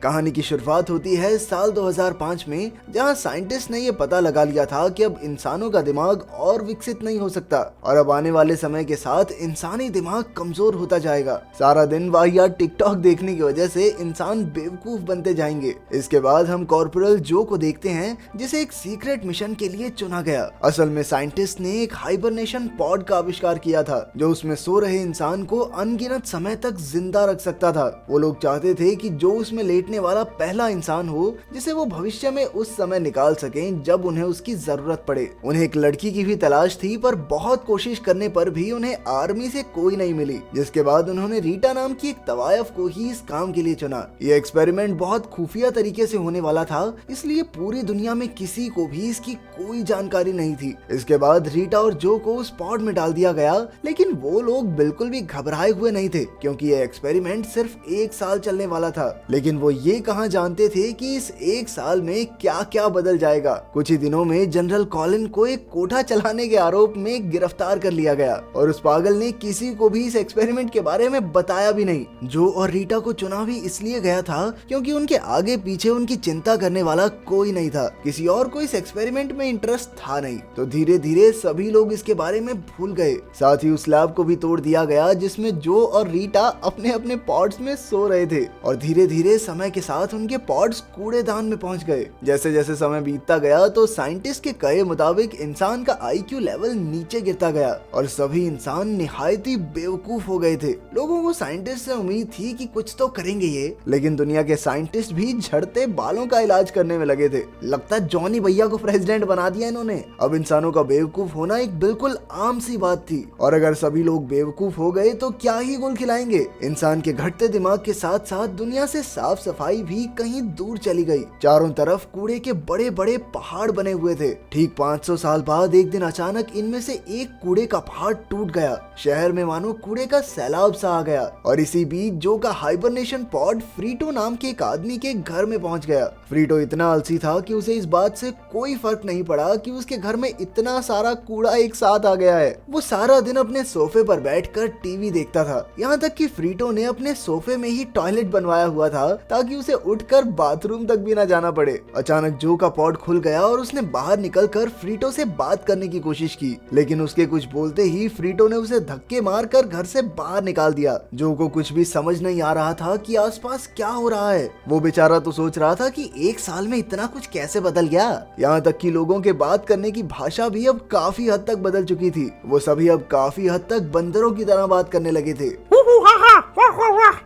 कहानी की शुरुआत होती है साल 2005 में, जहां साइंटिस्ट ने ये पता लगा लिया था कि अब इंसानों का दिमाग और विकसित नहीं हो सकता और अब आने वाले समय के साथ इंसानी दिमाग कमजोर होता जाएगा। सारा दिन वाहियात टिकटॉक देखने की वजह से इंसान बेवकूफ बनते जाएंगे। इसके बाद हम कॉर्पोरल जो को देखते हैं, जिसे एक सीक्रेट मिशन के लिए चुना गया। असल में साइंटिस्ट ने एक हाइबरनेशन पॉड का आविष्कार किया था, जो उसमें सो रहे इंसान को अनगिनत समय तक जिंदा रख सकता था। वो लोग चाहते थे कि जो उसमें लेटने वाला पहला इंसान हो, जिसे वो भविष्य में उस समय निकाल सकें जब उन्हें उसकी जरूरत पड़े। उन्हें एक लड़की की भी तलाश थी, पर बहुत कोशिश करने पर भी उन्हें आर्मी से कोई नहीं मिली। जिसके बाद उन्होंने रीटा नाम की एक तवायफ को ही इस काम के लिए चुना। ये एक्सपेरिमेंट बहुत खुफिया तरीके से होने वाला था, इसलिए पूरी दुनिया में किसी को भी इसकी कोई जानकारी नहीं थी। इसके बाद रीटा और जो को उस पॉड में डाल दिया गया, लेकिन वो लोग बिल्कुल भी घबराए हुए नहीं थे, क्योंकि ये एक्सपेरिमेंट सिर्फ 1 साल चलने वाला था। लेकिन वो ये कहां जानते थे कि इस 1 साल में क्या क्या बदल जाएगा। कुछ ही दिनों में जनरल कॉलिन को एक कोठा चलाने के आरोप में गिरफ्तार कर लिया गया और उस पागल ने किसी को भी इस एक्सपेरिमेंट के बारे में बताया भी नहीं। जो और रीटा को चुना भी इसलिए गया था क्योंकि उनके आगे पीछे उनकी चिंता करने वाला कोई नहीं था। किसी और को इस एक्सपेरिमेंट में इंटरेस्ट था नहीं। तो धीरे धीरे सभी लोग इसके बारे में भूल गए। साथ ही उस लैब को भी तोड़ दिया गया जिसमें जो और रीटा अपने अपने पॉड्स में सो रहे थे और धीरे धीरे समय के साथ उनके पॉड्स कूड़ेदान में पहुंच गए। जैसे जैसे समय बीतता गया तो साइंटिस्ट के कहे मुताबिक इंसान का IQ लेवल नीचे गिरता गया और सभी इंसान निहायत ही बेवकूफ हो गए थे। लोगों को साइंटिस्ट से उम्मीद थी कि कुछ तो करेंगे ये, लेकिन दुनिया के साइंटिस्ट भी झड़ते बालों का इलाज करने में लगे थे। लगता है जॉनी भैया को प्रेसिडेंट बना दिया इन्होंने। अब इंसानों का बेवकूफ होना एक बिल्कुल आम सी बात थी और अगर सभी लोग बेवकूफ हो गए तो क्या ही गुल खिलाएंगे। इंसान के घटते दिमाग के साथ साथ दुनिया से साफ सफाई भी कहीं दूर चली गई। चारों तरफ कूड़े के बड़े बड़े पहाड़ बने हुए थे। ठीक 500 साल बाद एक दिन अचानक इनमें से एक कूड़े का पहाड़ टूट गया। शहर में मानो कूड़े का सैलाब सा आ गया और इसी बीच जो का हाइबरनेशन पॉड फ्रीटो नाम के एक आदमी के घर में पहुंच गया। फ्रीटो इतना आलसी था कि उसे इस बात से कोई फर्क नहीं पड़ा कि उसके घर में इतना सारा कूड़ा एक साथ आ गया है। वो सारा दिन अपने सोफे पर बैठकर टीवी देखता था, यहाँ तक कि फ्रीटो ने अपने सोफे में ही टॉयलेट बनवाया हुआ था ताकि उसे उठकर बाथरूम तक भी ना जाना पड़े। अचानक जो का पॉड खुल गया और उसने बाहर निकलकर फ्रीटो से बात करने की कोशिश की, लेकिन उसके कुछ बोलते ही फ्रीटो ने उसे धक्के मारकर घर से बाहर निकाल दिया। जो को कुछ भी समझ नहीं आ रहा था कि आसपास क्या हो रहा है। वो बेचारा तो सोच रहा था कि 1 साल में इतना कुछ कैसे बदल गया। यहाँ तक कि लोगों के बात करने की भाषा भी अब काफी हद तक बदल चुकी थी। वो सभी अब काफी हद तक बंदरों की तरह बात करने लगे थे।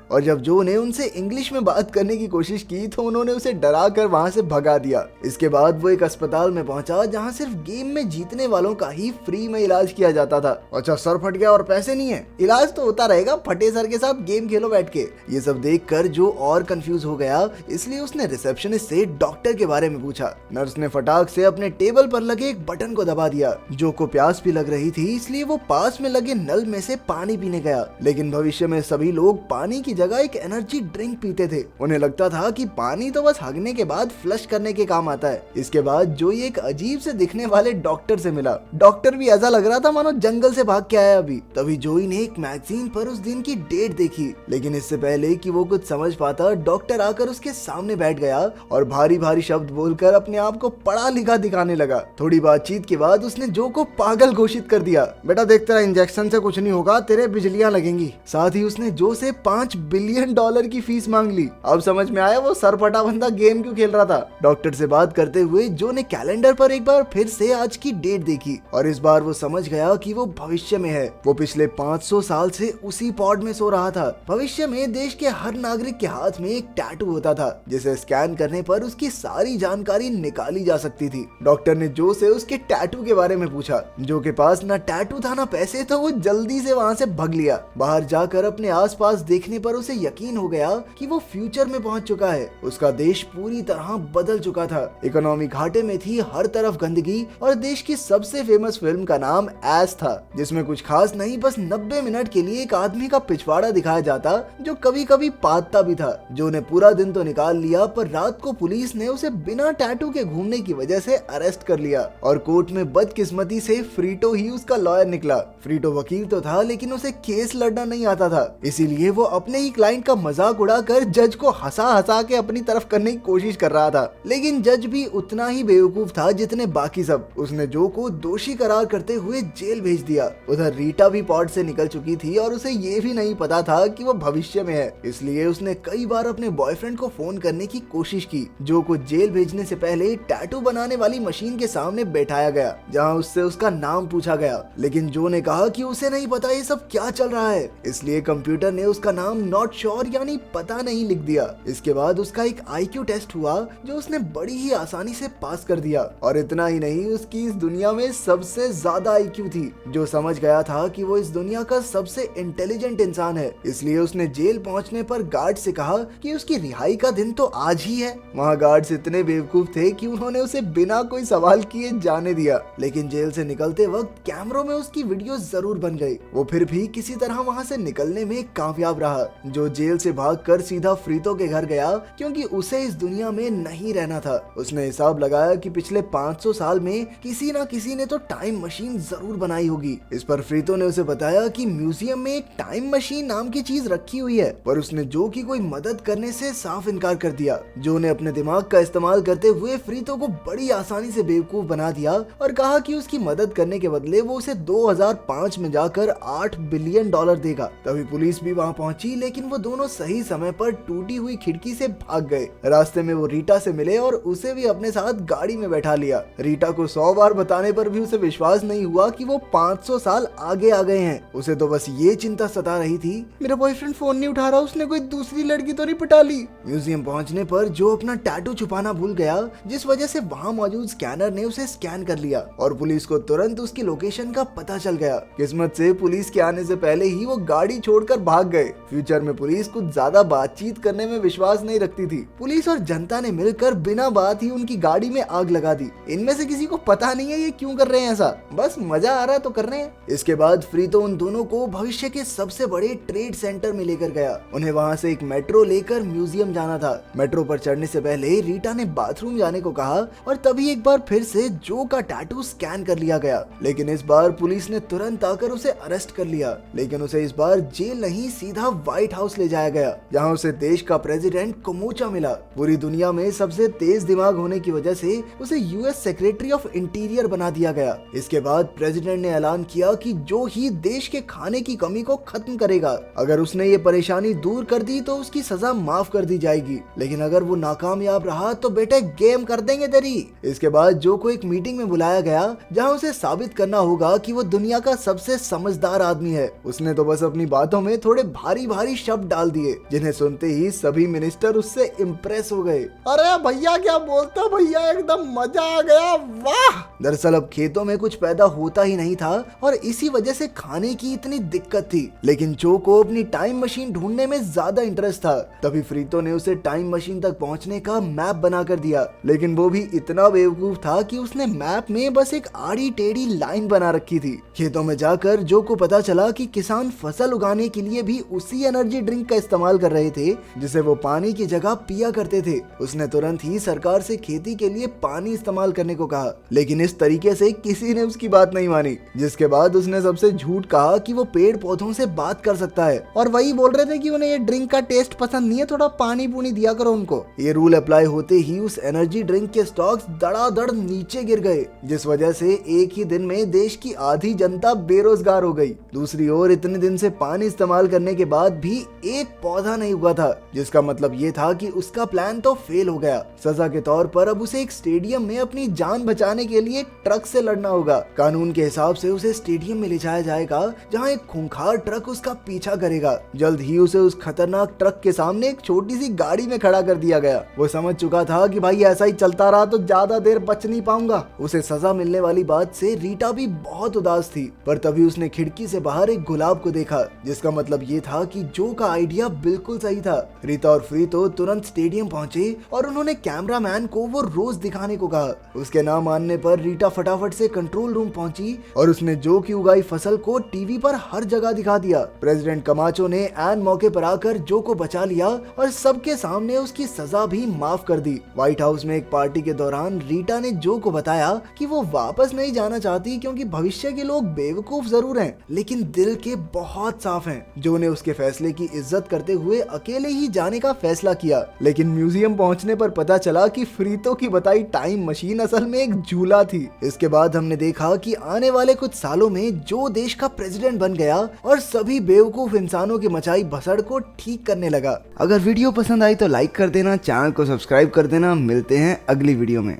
और जब जो ने उनसे इंग्लिश में बात करने की कोशिश की तो उन्होंने उसे डरा कर वहाँ से भगा दिया। इसके बाद वो एक अस्पताल में पहुंचा जहाँ सिर्फ गेम में जीतने वालों का ही फ्री में इलाज किया जाता था। अच्छा, सर फट गया और पैसे नहीं है, इलाज तो होता रहेगा, फटे सर के साथ गेम खेलो बैठ के। ये सब देखकर जो और कंफ्यूज हो गया, इसलिए उसने रिसेप्शनिस्ट से डॉक्टर के बारे में पूछा। नर्स ने फटाक से अपने टेबल पर लगे एक बटन को दबा दिया। जो को प्यास भी लग रही थी, इसलिए वो पास में लगे नल में से पानी पीने गया। लेकिन भविष्य में सभी लोग पानी की जगह एक एनर्जी ड्रिंक पीते थे। उन्हें लगता था कि पानी तो बस हगने के बाद फ्लश करने के काम आता है। इसके बाद जो ये एक अजीब से दिखने वाले डॉक्टर से मिला। डॉक्टर भी ऐसा लग रहा था मानो जंगल से भाग के आया अभी। तभी जोई ने एक मैगजीन पर उस दिन की डेट देखी, लेकिन इससे पहले कि वो कुछ समझ पाता, डॉक्टर आकर उसके सामने बैठ गया और भारी भारी शब्द बोलकर अपने आप को पढ़ा लिखा दिखाने लगा। थोड़ी बातचीत के बाद उसने जो को पागल घोषित कर दिया। बेटा देख, तेरा इंजेक्शन से कुछ नहीं होगा, तेरे बिजलियां लगेंगी। साथ ही उसने जो से $5 बिलियन की फीस मांग ली। अब समझ में आया वो सरपटा बंदा गेम क्यों खेल रहा था। डॉक्टर से बात करते हुए जो ने कैलेंडर पर एक बार फिर से आज की डेट देखी और इस बार वो समझ गया कि वो भविष्य में है। वो पिछले 500 साल से उसी पॉड में सो रहा था। भविष्य में देश के हर नागरिक के हाथ में एक टैटू होता था, जिसे स्कैन करने पर उसकी सारी जानकारी निकाली जा सकती थी। डॉक्टर ने जो से उसके टैटू के बारे में पूछा। जो के पास ना टैटू था ना पैसे, तो वो जल्दी से वहाँ से भाग लिया। बाहर जाकर अपने आसपास देखने पर उसे यकीन हो गया कि वो फ्यूचर में पहुंच चुका है। उसका देश पूरी तरह बदल चुका था। इकोनॉमी घाटे में थी, हर तरफ गंदगी और देश की सबसे फेमस फिल्म का नाम एस था, जिसमें कुछ खास नहीं, बस 90 मिनट के लिए एक आदमी का पिछवाड़ा दिखाया जाता जो कभी कभी पादता भी था। जो ने पूरा दिन तो निकाल लिया, पर रात को पुलिस ने उसे बिना टैटू के घूमने की वजह से अरेस्ट कर लिया और कोर्ट में बदकिस्मती से फ्रीटो ही उसका लॉयर निकला। फ्रीटो वकील तो था, लेकिन उसे केस लड़ना नहीं आता था, इसीलिए इसलिए वो अपने ही क्लाइंट का मजाक उड़ाकर जज को हंसा हंसा के अपनी तरफ करने की कोशिश कर रहा था। लेकिन जज भी उतना ही बेवकूफ था जितने बाकी सब। उसने जो को दोषी करार करते हुए जेल भेज दिया। उधर रीटा भी पॉड से निकल चुकी थी और उसे ये भी नहीं पता था कि वो भविष्य में है, इसलिए उसने कई बार अपने बॉयफ्रेंड को फोन करने की कोशिश की। जो को जेल भेजने से पहले टैटू बनाने वाली मशीन के सामने बैठाया गया, जहां उससे उसका नाम पूछा गया। लेकिन जो ने कहा कि उसे नहीं पता ये सब क्या चल रहा है, इसलिए कंप्यूटर ने उसका नाम नॉट श्योर यानी पता नहीं लिख दिया। इसके बाद उसका एक IQ टेस्ट हुआ जो उसने बड़ी ही आसानी से पास कर दिया। और इतना ही नहीं, उसकी इस दुनिया में सबसे ज्यादा IQ थी। जो समझ गया था कि वो इस दुनिया का सबसे इंटेलिजेंट इंसान है, इसलिए उसने जेल पहुंचने पर गार्ड से कहा कि उसकी रिहाई का दिन तो आज ही है। वहाँ गार्ड्स इतने बेवकूफ थे कि उन्होंने उसे बिना कोई सवाल किए जाने दिया। लेकिन जेल से निकलते वक्त कैमरों में उसकी वीडियो जरूर बन गई। वो फिर भी किसी तरह वहाँ से निकलने में कामयाब रहा। जो जेल से भागकर सीधा फ्रीतो के घर गया, क्योंकि उसे इस दुनिया में नहीं रहना था। उसने हिसाब लगाया कि पिछले 500 साल में किसी न किसी ने तो टाइम मशीन जरूर बनाई होगी। इस पर फ्रीतो ने उसे बताया कि म्यूजियम में एक टाइम मशीन नाम की चीज रखी हुई है, पर उसने जो की कोई मदद करने से साफ इनकार कर दिया। जो ने अपने दिमाग का इस्तेमाल करते हुए फ्रीतो को बड़ी आसानी से बेवकूफ बना दिया और कहा कि उसकी मदद करने के बदले वो उसे 2005 में जाकर $8 बिलियन देगा। तभी पुलिस भी वहाँ पहुंची, लेकिन वो दोनों सही समय पर टूटी हुई खिड़की से भाग गए। रास्ते में वो रीटा से मिले और उसे भी अपने साथ गाड़ी में बैठा लिया। रीटा को 100 बार बताने पर भी उसे विश्वास नहीं हुआ कि वो 500 साल आगे आ गए हैं। उसे तो बस ये चिंता सता रही थी, मेरा बॉयफ्रेंड फोन नहीं उठा रहा, उसने कोई दूसरी लड़की तो नहीं पटा ली। म्यूजियम पहुंचने पर जो अपना टैटू छुपाना भूल गया, जिस वजह से वहाँ मौजूद स्कैनर ने उसे स्कैन कर लिया और पुलिस को तुरंत उसकी लोकेशन का पता चल गया। किस्मत से पुलिस के आने से पहले ही वो गाड़ी छोड़कर भाग गए। फ्यूचर में पुलिस कुछ ज्यादा बातचीत करने में विश्वास नहीं रखती थी। पुलिस और जनता ने मिलकर बिना बात ही उनकी गाड़ी में आग लगा दी। इनमें से किसी को पता नहीं है ये क्यों कर रहे हैं ऐसा, बस मजा आ रहा है तो कर रहे हैं। इसके बाद फ्रीतो उन दोनों को भविष्य के सबसे बड़े ट्रेड सेंटर में लेकर गया। उन्हें वहाँ से एक मेट्रो लेकर म्यूजियम जाना था। मेट्रो पर चढ़ने से पहले रीटा ने बाथरूम जाने को कहा और तभी एक बार फिर से जो का टैटू स्कैन कर लिया गया। लेकिन इस बार पुलिस ने तुरंत आकर उसे अरेस्ट कर लिया। लेकिन उसे इस बार जेल नहीं, सीधा व्हाइट हाउस ले जाया गया, जहां उसे देश का प्रेसिडेंट कोमोचा मिला। पूरी दुनिया में सबसे तेज दिमाग होने की वजह से उसे US सेक्रेटरी ऑफ इंटीरियर बना दिया गया। इसके बाद प्रेसिडेंट ने ऐलान किया कि जो ही देश के खाने की कमी को खत्म करेगा, अगर उसने ये परेशानी दूर कर दी तो उसकी सजा माफ कर दी जाएगी, लेकिन अगर वो नाकामयाब रहा तो बेटे गेम कर देंगे तेरी। इसके बाद जो को एक मीटिंग में बुलाया गया, जहां उसे साबित करना होगा कि वो दुनिया का सबसे समझदार आदमी है। उसने तो बस अपनी बातों में थोड़े भारी भारी शब्द डाल दिए, जिन्हें सुनते ही सभी मिनिस्टर उससे इम्प्रेस हो गए। अरे भैया क्या बोलते हो भैया, एकदम मजा आ गया, वाह। दरअसल अब खेतों में कुछ पैदा होता ही नहीं था और इसी वजह से खाने की इतनी दिक्कत थी। लेकिन जो को अपनी टाइम मशीन ढूंढने में ज्यादा इंटरेस्ट था। तभी फ्रीतो ने उसे टाइम मशीन तक पहुंचने का मैप बना कर दिया। लेकिन वो भी इतना बेवकूफ था कि उसने मैप में बस एक आड़ी टेढ़ी लाइन बना रखी थी। खेतों में जाकर जो को पता चला कि किसान फसल उगाने के लिए भी उसी एनर्जी ड्रिंक का इस्तेमाल कर रहे थे जिसे वो पानी की जगह पिया करते थे। उसने तुरंत ही सरकार से खेती के लिए पानी इस्तेमाल करने को कहा, लेकिन इस तरीके से किसी ने उसकी बात नहीं मानी। जिसके बाद उसने सबसे झूठ कहा कि वो पेड़ पौधों से बात कर सकता है और वही बोल रहे थे कि उन्हें ये ड्रिंक का टेस्ट पसंद नहीं है, थोड़ा पानी पूनी दिया करो उनको। ये रूल अप्लाई होते ही उस एनर्जी ड्रिंक के स्टॉक्स धड़ाधड़ नीचे गिर गए, जिस वजह से एक ही दिन में देश की आधी जनता बेरोजगार हो गई। दूसरी ओर इतने दिन से पानी इस्तेमाल करने के बाद भी एक पौधा नहीं उगा था, जिसका मतलब ये था कि उसका प्लान तो फेल हो गया। सजा के तौर पर अब उसे एक स्टेडियम में अपनी जान बचाने के लिए ट्रक से लड़ना होगा। कानून के हिसाब से उसे स्टेडियम में ले जाया जाएगा, जहाँ एक खूंखार ट्रक उसका पीछा करेगा। जल्द ही उसे उस खतरनाक ट्रक के सामने एक छोटी सी गाड़ी में खड़ा कर दिया गया। वो समझ चुका था कि भाई ऐसा ही चलता रहा तो ज्यादा देर बच नहीं पाऊंगा। उसे सजा मिलने वाली बात से रीटा भी बहुत उदास थी, पर तभी उसने खिड़की से बाहर एक गुलाब को देखा, जिसका मतलब ये था कि जो का आइडिया बिल्कुल सही था। रीता और फ्रीतो तुरंत स्टेडियम पहुंचे और उन्होंने कैमरामैन को वो रोज दिखाने को कहा। उसके ना मानने पर रीटा फटाफट से कंट्रोल रूम पहुंची और उसने जो की उगाई फसल को टीवी पर हर जगह दिखा दिया। प्रेसिडेंट कमाचो ने ऐन मौके पर आकर जो को बचा लिया और सबके सामने उसकी सजा भी माफ कर दी। व्हाइट हाउस में एक पार्टी के दौरान रीटा ने जो को बताया कि वो वापस नहीं जाना चाहती, क्योंकि भविष्य के लोग बेवकूफ जरूर हैं लेकिन दिल के बहुत साफ हैं। जो ने हमने उसके फैसले की इज्जत करते हुए अकेले ही जाने का फैसला किया, लेकिन म्यूजियम पहुंचने पर पता चला कि फ्रीतो की बताई टाइम मशीन असल में एक झूला थी। इसके बाद हमने देखा कि आने वाले कुछ सालों में जो देश का प्रेसिडेंट बन गया और सभी बेवकूफ इंसानों की मचाई भसड़ को ठीक करने लगा। अगर वीडियो पसंद आई तो लाइक कर देना, चैनल को सब्सक्राइब कर देना। मिलते हैं अगली वीडियो में।